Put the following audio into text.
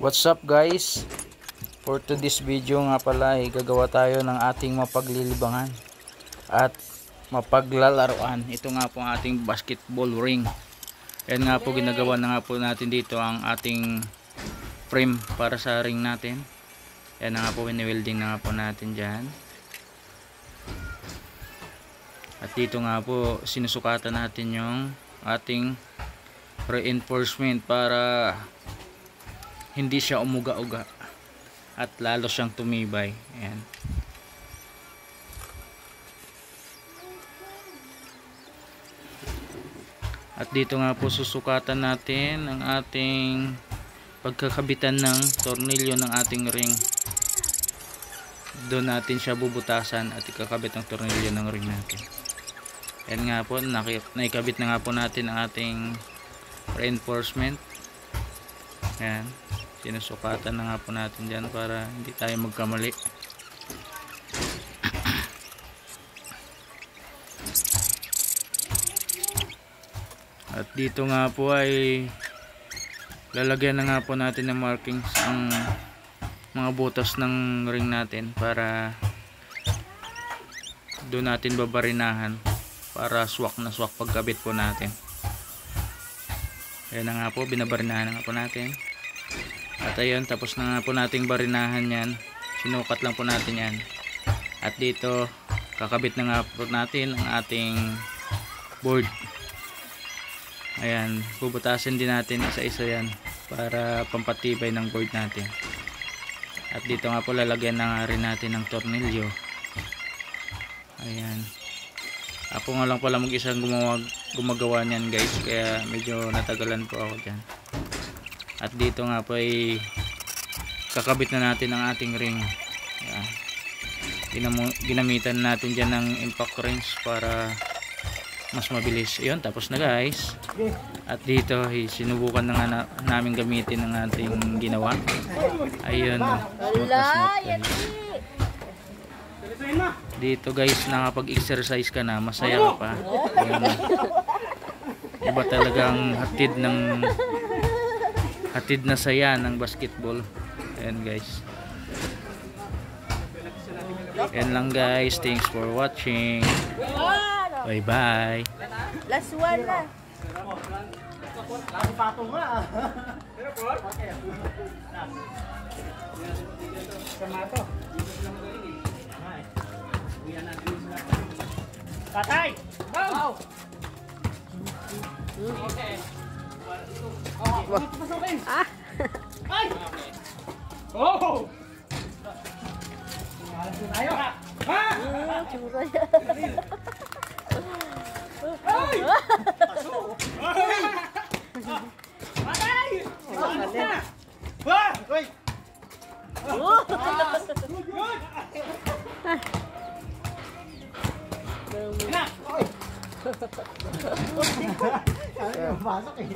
What's up guys? For today's video nga pala ay gagawa tayo ng ating mapaglilibangan at mapaglalaruan. Ito nga po ang ating basketball ring. Yan nga po, ginagawa na nga po natin dito ang ating frame para sa ring natin. Yan nga po, wini-welding na nga po natin dyan. At dito nga po sinusukatan natin yung ating reinforcement para hindi siya umuga-uga at lalo siyang tumibay. Ayan. At dito nga po susukatan natin ang ating pagkakabitan ng tornilyo ng ating ring. Doon natin siya bubutasan at ikakabit ang tornilyo ng ring natin. Ayan nga po, naikabit na nga po natin ang ating reinforcement. Ayan, sinusukatan na nga po natin dyan para hindi tayo magkamali. At dito nga po ay lalagyan na nga po natin ng markings ang mga butas ng ring natin para doon natin babarinahan para swak na swak pagkabit po natin. Ayan na nga po, binabarinahan na nga po natin. At ayun, tapos na nga po nating barinahan yan. Sinukat lang po natin yan. At dito, kakabit na nga po natin ang ating board. Ayan, bubutasin din natin isa-isa yan para pampatibay ng board natin. At dito nga po lalagyan na nga rin natin ng tornilyo. Ayan. Ako nga lang pala mag-isang gumagawa niyan guys, kaya medyo natagalan po ako dyan. At dito nga po ay kakabit na natin ang ating ring. Ayan. Ginamitan natin dyan ng impact wrench para mas mabilis. Ayun, tapos na guys. At dito ay sinubukan na nga namin gamitin ang ating ginawa. Ayun. Dito guys, nakapag-exercise ka na, masaya ka pa. Ayun. Iba talagang hatid na saya ng basketball. Ayan guys. Ayan lang guys, thanks for watching. Bye bye. Last one na. Patay! Go! Okay. Ah! Ay! Oh! Tayo ha! Ha! Ay! Patay! Ha! Uy! Good! Na! Oy! Pasok eh.